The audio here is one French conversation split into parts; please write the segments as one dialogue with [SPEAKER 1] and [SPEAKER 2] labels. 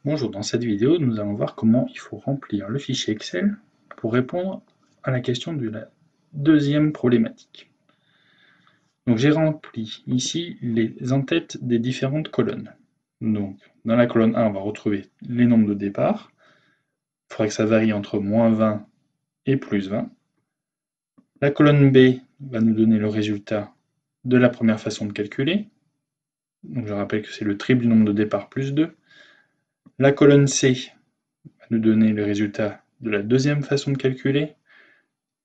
[SPEAKER 1] Bonjour, dans cette vidéo, nous allons voir comment il faut remplir le fichier Excel pour répondre à la question de la deuxième problématique. Donc j'ai rempli ici les en-têtes des différentes colonnes. Donc dans la colonne 1, on va retrouver les nombres de départ. Il faudra que ça varie entre moins 20 et plus 20. La colonne B va nous donner le résultat de la première façon de calculer. Donc je rappelle que c'est le triple du nombre de départ plus 2. La colonne C va nous donner le résultat de la deuxième façon de calculer.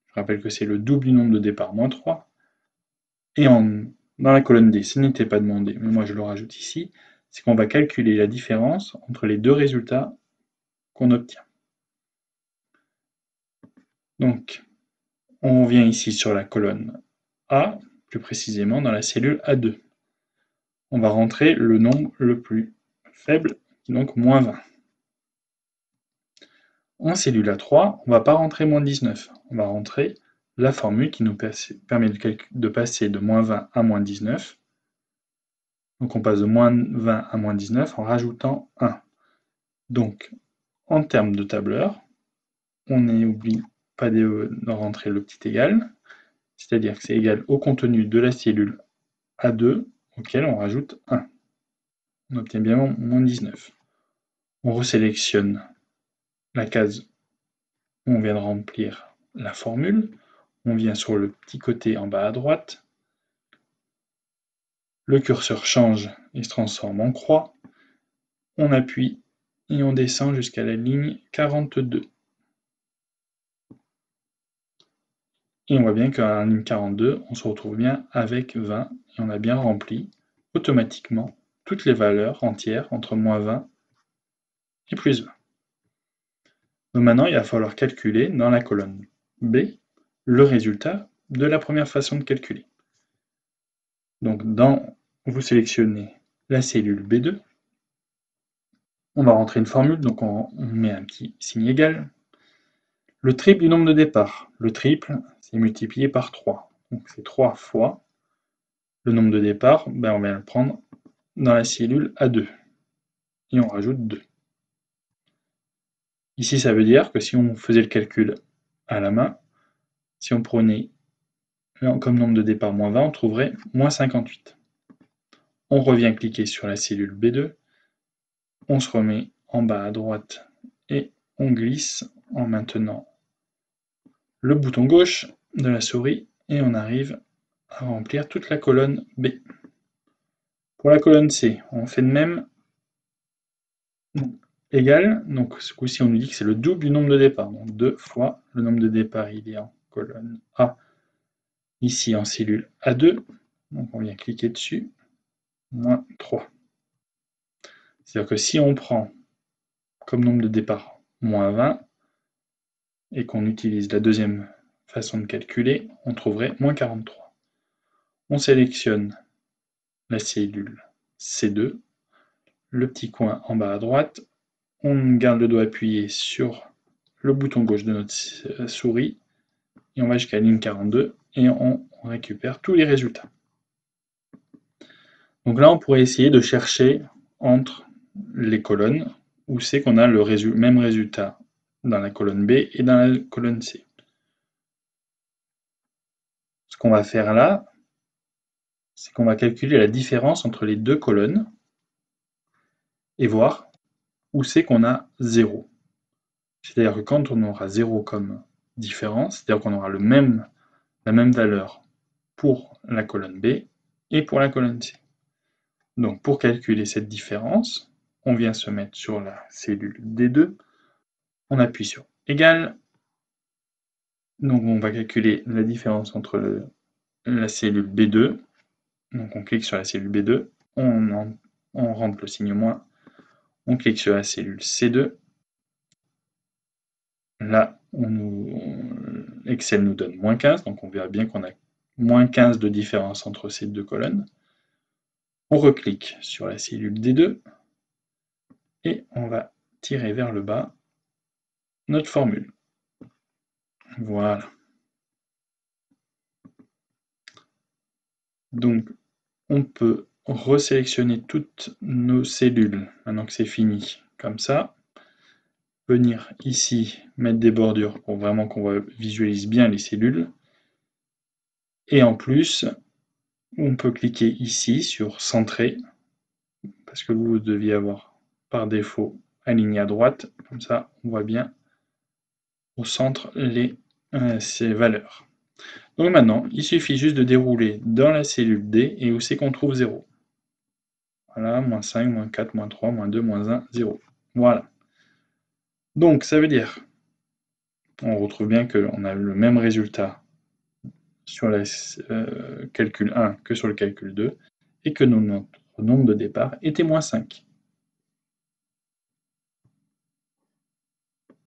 [SPEAKER 1] Je rappelle que c'est le double du nombre de départ moins 3. Et dans la colonne D, ce n'était pas demandé, mais moi je le rajoute ici, c'est qu'on va calculer la différence entre les deux résultats qu'on obtient. Donc, on revient ici sur la colonne A, plus précisément dans la cellule A2. On va rentrer le nombre le plus faible, qui est donc moins 20. En cellule A3, on ne va pas rentrer moins 19, on va rentrer la formule qui nous permet de passer de moins 20 à moins 19. Donc on passe de moins 20 à moins 19 en rajoutant 1. Donc en termes de tableur, on n'oublie pas de rentrer le petit égal, c'est-à-dire que c'est égal au contenu de la cellule A2 auquel on rajoute 1. On obtient bien moins 19. On resélectionne la case où on vient de remplir la formule. On vient sur le petit côté en bas à droite. Le curseur change et se transforme en croix. On appuie et on descend jusqu'à la ligne 42. Et on voit bien qu'à la ligne 42, on se retrouve bien avec 20 et on a bien rempli automatiquement toutes les valeurs entières entre moins 20 et plus 20. Donc maintenant, il va falloir calculer dans la colonne B le résultat de la première façon de calculer. Donc vous sélectionnez la cellule B2. On va rentrer une formule, donc on met un petit signe égal. Le triple du nombre de départ. Le triple, c'est multiplié par 3. Donc c'est 3 fois le nombre de départ, on va le prendre dans la cellule A2. Et on rajoute 2. Ici, ça veut dire que si on faisait le calcul à la main, si on prenait comme nombre de départ moins 20, on trouverait moins 58. On revient cliquer sur la cellule B2, on se remet en bas à droite et on glisse en maintenant le bouton gauche de la souris et on arrive à remplir toute la colonne B. Pour la colonne C, on fait de même. Égal, donc ce coup-ci on nous dit que c'est le double du nombre de départ, donc 2 fois le nombre de départ, il est en colonne A, ici en cellule A2, donc on vient cliquer dessus, moins 3. C'est-à-dire que si on prend comme nombre de départ moins 20, et qu'on utilise la deuxième façon de calculer, on trouverait moins 43. On sélectionne la cellule C2, le petit coin en bas à droite, on garde le doigt appuyé sur le bouton gauche de notre souris, et on va jusqu'à la ligne 42, et on récupère tous les résultats. Donc là, on pourrait essayer de chercher entre les colonnes où c'est qu'on a le même résultat dans la colonne B et dans la colonne C. Ce qu'on va faire là, c'est qu'on va calculer la différence entre les deux colonnes et voir où c'est qu'on a 0. C'est-à-dire que quand on aura 0 comme différence, c'est-à-dire qu'on aura la même valeur pour la colonne B et pour la colonne C. Donc pour calculer cette différence, on vient se mettre sur la cellule D2, on appuie sur égal, donc on va calculer la différence entre la cellule B2, donc on clique sur la cellule B2, on rentre le signe moins, on clique sur la cellule C2, là Excel nous donne moins 15, donc on verra bien qu'on a moins 15 de différence entre ces deux colonnes. On reclique sur la cellule D2 et on va tirer vers le bas notre formule. Voilà. Donc on peut resélectionner toutes nos cellules, maintenant que c'est fini, comme ça. Venir ici, mettre des bordures pour vraiment qu'on visualise bien les cellules. Et en plus, on peut cliquer ici sur centrer, parce que vous deviez avoir par défaut aligné à droite. Comme ça, on voit bien au centre ces valeurs. Donc maintenant, il suffit juste de dérouler dans la cellule D et où c'est qu'on trouve 0. Voilà, moins 5, moins 4, moins 3, moins 2, moins 1, 0. Voilà. Donc ça veut dire, on retrouve bien qu'on a le même résultat sur le calcul 1 que sur le calcul 2, et que notre nombre de départ était moins 5.